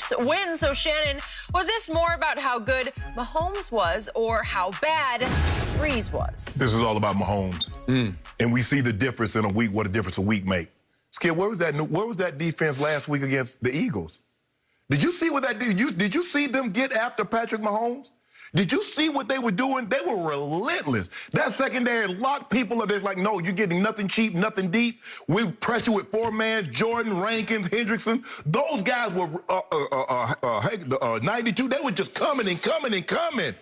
Chiefs win. So, Shannon, was this more about how good Mahomes was or how bad Brees was? This is all about Mahomes. And we see the difference in a week, what a difference a week make. Skip, where was that defense last week against the Eagles? Did you see what that did? Did you see them get after Patrick Mahomes? Did you see what they were doing? They were relentless. That secondary locked people up. It's like, no, you're getting nothing cheap, nothing deep. We pressure with four-man, Jordan, Rankins, Hendrickson. Those guys were 92. They were just coming and coming and coming.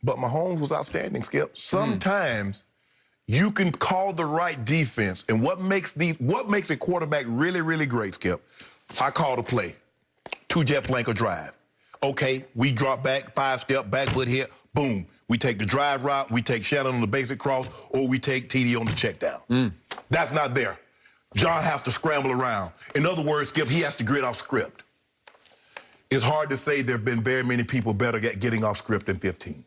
But Mahomes was outstanding, Skip. Sometimes you can call the right defense. And what makes a quarterback really, really great, Skip? I call the play. Two-jet flanker drive. Okay, we drop back, 5-step, back foot hit, boom. We take the drive route, we take Shannon on the basic cross, or we take TD on the check down. That's not there. John has to scramble around. In other words, Skip, he has to grit off script. It's hard to say there have been very many people better at getting off script than 15.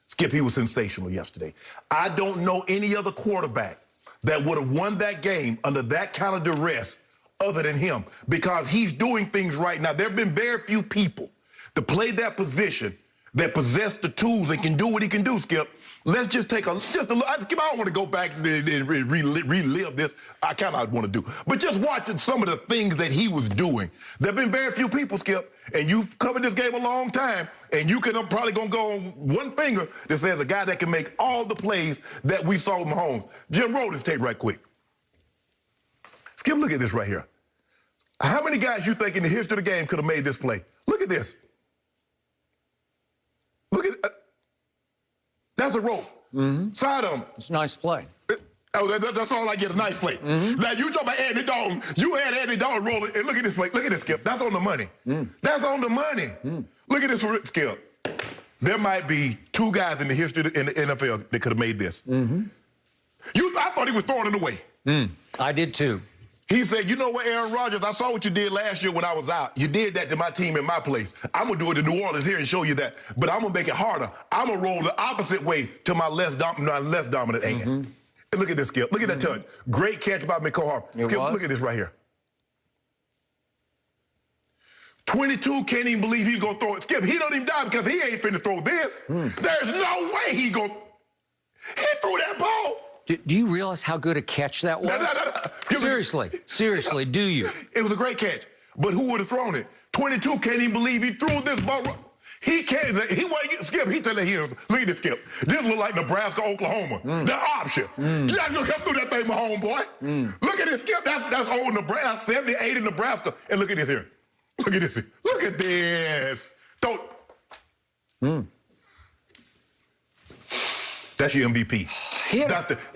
Skip, he was sensational yesterday. I don't know any other quarterback that would have won that game under that kind of duress other than him, because he's doing things right now. There have been very few people to play that position that possess the tools and can do what he can do, Skip. Let's just take Skip, I don't want to go back and relive this. I kind of want to do. But just watching some of the things that he was doing. There have been very few people, Skip, and you've covered this game a long time, and you can probably going to go on one finger that says a guy that can make all the plays that we saw with Mahomes. Jim, roll this tape right quick. Skip, look at this right here. How many guys you think in the history of the game could have made this play? Look at this. Look at that's a rope. Side on. It's a nice play. That's all I get, a nice play. Now, you talk about Andy Dalton. You had Andy Dalton rolling, and look at this play. Look at this, Skip. That's on the money. That's on the money. Look at this, Skip. There might be two guys in the history in the NFL that could have made this. I thought he was throwing it away. I did, too. He said, you know what, Aaron Rodgers, I saw what you did last year when I was out. You did that to my team in my place. I'm going to do it to New Orleans here and show you that. But I'm going to make it harder. I'm going to roll the opposite way to my less dominant hand. And look at this, Skip. Look at that touch. Great catch by Mecole Hardman. Skip, look at this right here. 22 can't even believe he's going to throw it. Skip, he don't even die because he ain't finna throw this. There's no way he threw that ball. Do you realize how good a catch that was? Seriously, do you? It was a great catch, but who would have thrown it? 22 can't even believe he threw this ball. He can't. He wasn't getting Skip. He said, here, look at this, Skip. This look like Nebraska, Oklahoma. The option. You got to look up through that thing, my homeboy. Look at this, Skip. That's old Nebraska, 70, 80 Nebraska. And look at this here. Look at this. Look at this. That's your MVP. He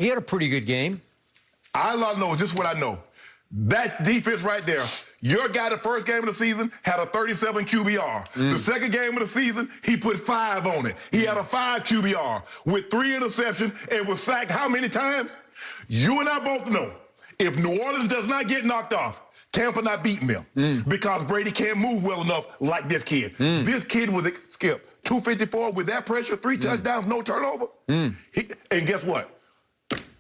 had a pretty good game. All I know is this is what I know. That defense right there, your guy the first game of the season had a 37 QBR. The second game of the season, he put 5 on it. He had a 5 QBR with 3 interceptions and was sacked how many times? You and I both know if New Orleans does not get knocked off, Tampa not beating them because Brady can't move well enough like this kid. This kid was, Skip, 254 with that pressure, 3 touchdowns, no turnover. And guess what?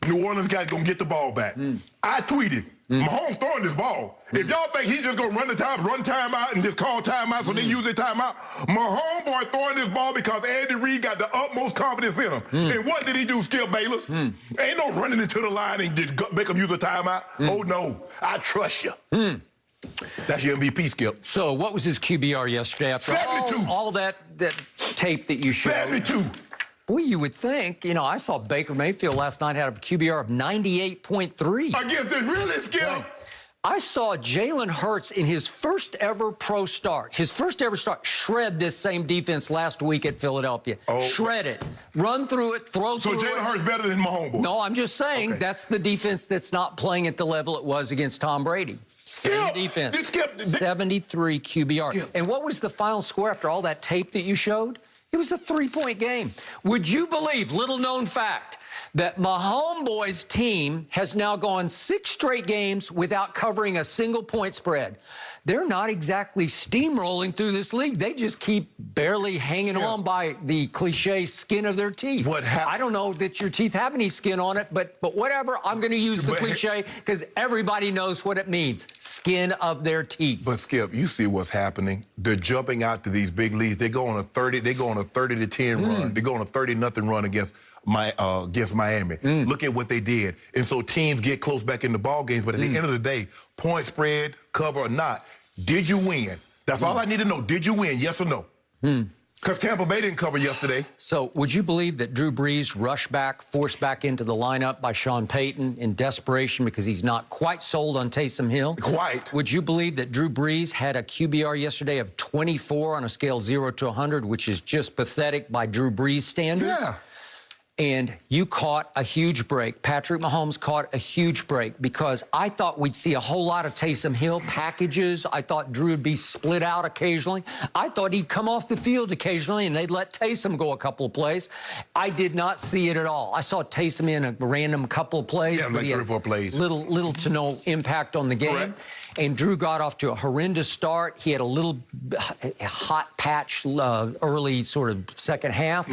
New Orleans got to go get the ball back. I tweeted, Mahomes throwing this ball. If y'all think he's just going to run timeout and just call timeout so they use their timeout, Mahomes boy throwing this ball because Andy Reid got the utmost confidence in him. And what did he do, Skip Bayless? Ain't no running into the line and just make him use a timeout. Oh, no, I trust you. That's your MVP, Skip. So what was his QBR yesterday after 72. all that tape that you showed? 72. Boy, you would think, I saw Baker Mayfield last night had a QBR of 98.3. Against this really, Skip? Right. I saw Jalen Hurts in his first ever pro start, shred this same defense last week at Philadelphia. Shred it. Run through it, throw through it. So Jalen Hurts better than Mahomes? No, I'm just saying that's the defense that's not playing at the level it was against Tom Brady. Same defense. 73 QBR. And what was the final score after all that tape that you showed? It was a 3-point game. Would you believe, little known fact, that Mahomes' team has now gone 6 straight games without covering a single point spread. They're not exactly steamrolling through this league. They just keep barely hanging on by the cliche skin of their teeth. I don't know that your teeth have any skin on it, but whatever. I'm going to use the cliche because everybody knows what it means. Skin of their teeth. But Skip, you see what's happening. They're jumping out to these big leads. They go on a 30-10 run. They go on a 30-0 run against Miami. Look at what they did. And so teams get close back in the ball games, but at the end of the day, point spread, cover or not, did you win? That's all I need to know. Did you win, yes or no? Because Tampa Bay didn't cover yesterday. So would you believe that Drew Brees rushed back, forced back into the lineup by Sean Payton in desperation because he's not quite sold on Taysom Hill? Quite. Would you believe that Drew Brees had a QBR yesterday of 24 on a scale of 0 to 100, which is just pathetic by Drew Brees standards? Yeah. And you caught a huge break. Patrick Mahomes caught a huge break because I thought we'd see a whole lot of Taysom Hill packages. I thought Drew would be split out occasionally. I thought he'd come off the field occasionally and they'd let Taysom go a couple of plays. I did not see it at all. I saw Taysom in a random couple of plays. Yeah, like 3 or 4 plays. Little to no impact on the game. Correct. And Drew got off to a horrendous start. He had a little hot patch early sort of second half.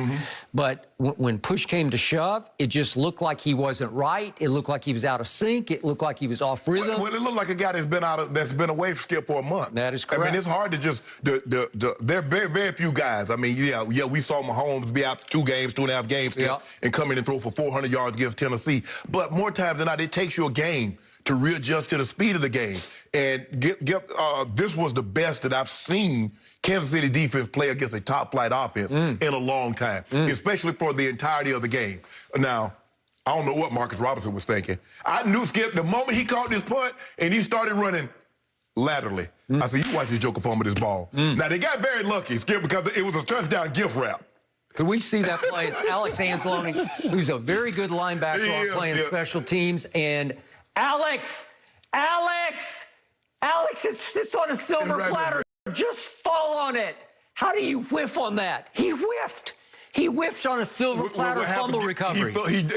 But when push came to shove, it just looked like he wasn't right. It looked like he was out of sync. It looked like he was off rhythm. Well, it looked like a guy that's been away from Skip for a month. That is correct. I mean, it's hard to just there are very few guys. I mean, yeah, we saw Mahomes be out 2 games, 2.5 games, Skip, and come in and throw for 400 yards against Tennessee. But more times than not, it takes you a game to readjust to the speed of the game. And this was the best that I've seen Kansas City defense play against a top-flight offense in a long time, especially for the entirety of the game. Now, I don't know what Marcus Robinson was thinking. I knew, Skip, the moment he caught this punt and he started running laterally, I said, you watch this joker fumble this ball. Now, they got very lucky, Skip, because it was a touchdown gift wrap. Could we see that play? It's Alex Anzalone, who's a very good linebacker playing special teams. And Alex, it's on a silver platter. Just fall on it. How do you whiff on that? He whiffed. He whiffed on a silver platter fumble recovery.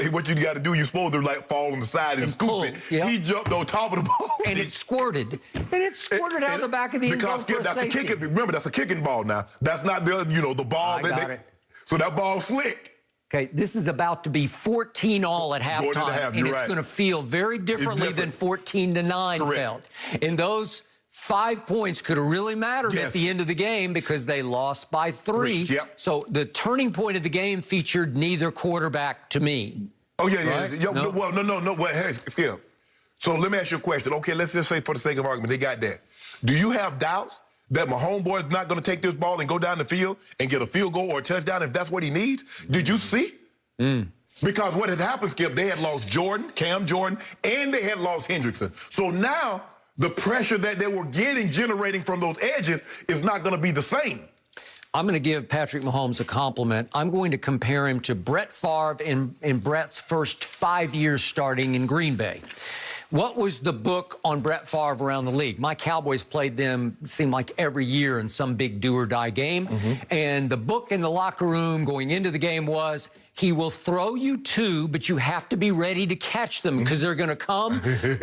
What you got to do, you're supposed to like fall on the side and scoop it. He jumped on top of the ball. And it squirted. And it squirted out the back of the end zone for a safety. Remember, that's a kicking ball now. That's not the ball. I got it. So that ball's slick. Okay, this is about to be 14-all at halftime, and it's going to feel very differently than 14-9 felt. And those 5 points could have really mattered at the end of the game because they lost by 3. So the turning point of the game featured neither quarterback to me. Oh, yeah. Well, no. Well, hey, Skip. So let me ask you a question. Okay, let's just say for the sake of argument, they got that. Do you have doubts that Mahomes boy is not going to take this ball and go down the field and get a field goal or a touchdown if that's what he needs? Did you see? Because what had happened, Skip, they had lost Cam Jordan, and they had lost Hendrickson. So now the pressure that they were generating from those edges is not going to be the same. I'm going to give Patrick Mahomes a compliment. I'm going to compare him to Brett Favre in Brett's first 5 years starting in Green Bay. What was the book on Brett Favre around the league? My Cowboys played them, it seemed like every year in some big do-or-die game. And the book in the locker room going into the game was, he will throw you 2, but you have to be ready to catch them because they're going to come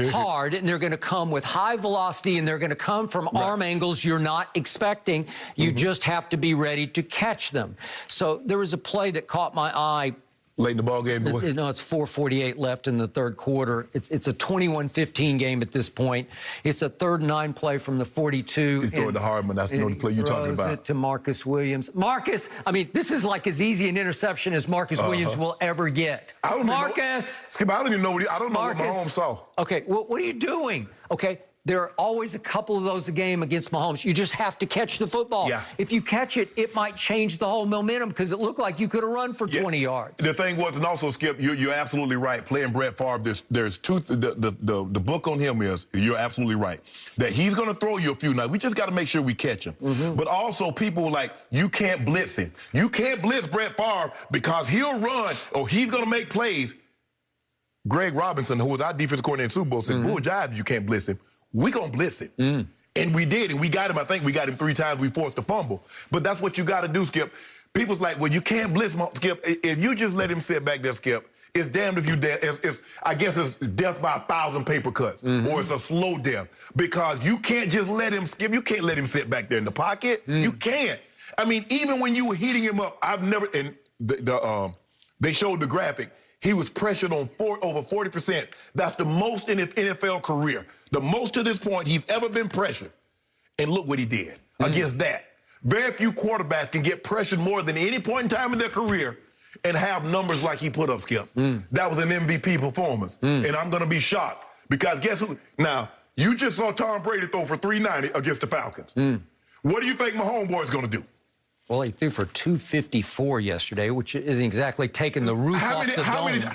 hard and they're going to come with high velocity and they're going to come from arm angles you're not expecting. You just have to be ready to catch them. So there was a play that caught my eye. Late in the ball game? It's 4:48 left in the third quarter. It's a 21-15 game at this point. It's a 3rd and 9 play from the 42. He's throwing to Hardman. That's the play you're talking about. It to Marcus Williams. Marcus, I mean, this is like as easy an interception as Marcus Williams will ever get. Marcus! Skip, I don't even know what Mahomes saw. Okay, well, what are you doing? Okay. There are always a couple of those a game against Mahomes. You just have to catch the football. If you catch it, it might change the whole momentum because it looked like you could have run for 20 yards. The thing was, and also, Skip, you're absolutely right. Playing Brett Favre, there's two. The book on him is, you're absolutely right, that he's going to throw you a few. Now, we just got to make sure we catch him. But also, people like, you can't blitz him. You can't blitz Brett Favre because he'll run or he's going to make plays. Greg Robinson, who was our defensive coordinator in Super Bowl, said, bull jive, you can't blitz him. We're going to blitz him. And we did, and we got him. I think we got him 3 times. We forced a fumble. But that's what you got to do, Skip. People's like, well, you can't blitz him, Skip. If you just let him sit back there, Skip, it's damned if you dead. I guess it's death by 1,000 paper cuts, or it's a slow death, because you can't just let him skip. You can't let him sit back there in the pocket. You can't. I mean, even when you were heating him up, I've never. And they showed the graphic. He was pressured on over 40%. That's the most in his NFL career. The most to this point he's ever been pressured. And look what he did against that. Very few quarterbacks can get pressured more than any point in time in their career and have numbers like he put up, Skip. That was an MVP performance. And I'm going to be shocked, because guess who? Now, you just saw Tom Brady throw for 390 against the Falcons. What do you think Mahomes is going to do? Well, he threw for 254 yesterday, which isn't exactly taking the roof off the dome.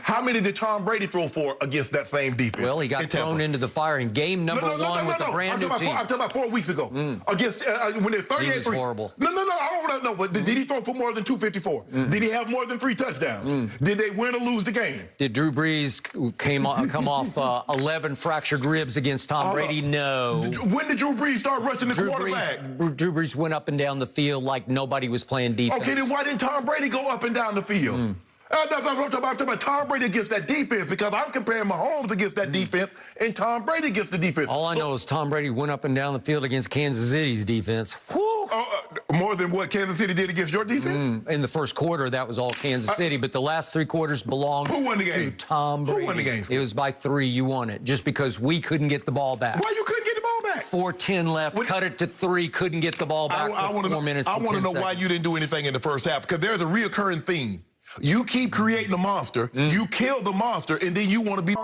How many did Tom Brady throw for against that same defense? Well, he got thrown into the fire in game number one with a brand new team. I'm talking about 4 weeks ago. Against, when they're 38-3. He was horrible. No, I don't know. But did he throw for more than 254? Did he have more than 3 touchdowns? Did they win or lose the game? Did Drew Brees come off 11 fractured ribs against Tom Brady? No. When did Drew Brees start rushing the quarterback? Drew Brees went up and down the field like nobody was playing defense. Okay, then why didn't Tom Brady go up and down the field? That's what I'm talking about Tom Brady against that defense, because I'm comparing Mahomes against that defense and Tom Brady against the defense. All I know is Tom Brady went up and down the field against Kansas City's defense. Whew. More than what Kansas City did against your defense? In the first quarter, that was all Kansas City, but the last 3 quarters belonged to Tom Brady. Who won the game? It was by 3. You won it, just because we couldn't get the ball back. Why you couldn't get the ball back? 4:10 left, cut it to 3, couldn't get the ball back for 4 minutes and 10 seconds. I want to know why you didn't do anything in the first half, because there's a reoccurring theme. You keep creating a monster, you kill the monster, and then you want to be...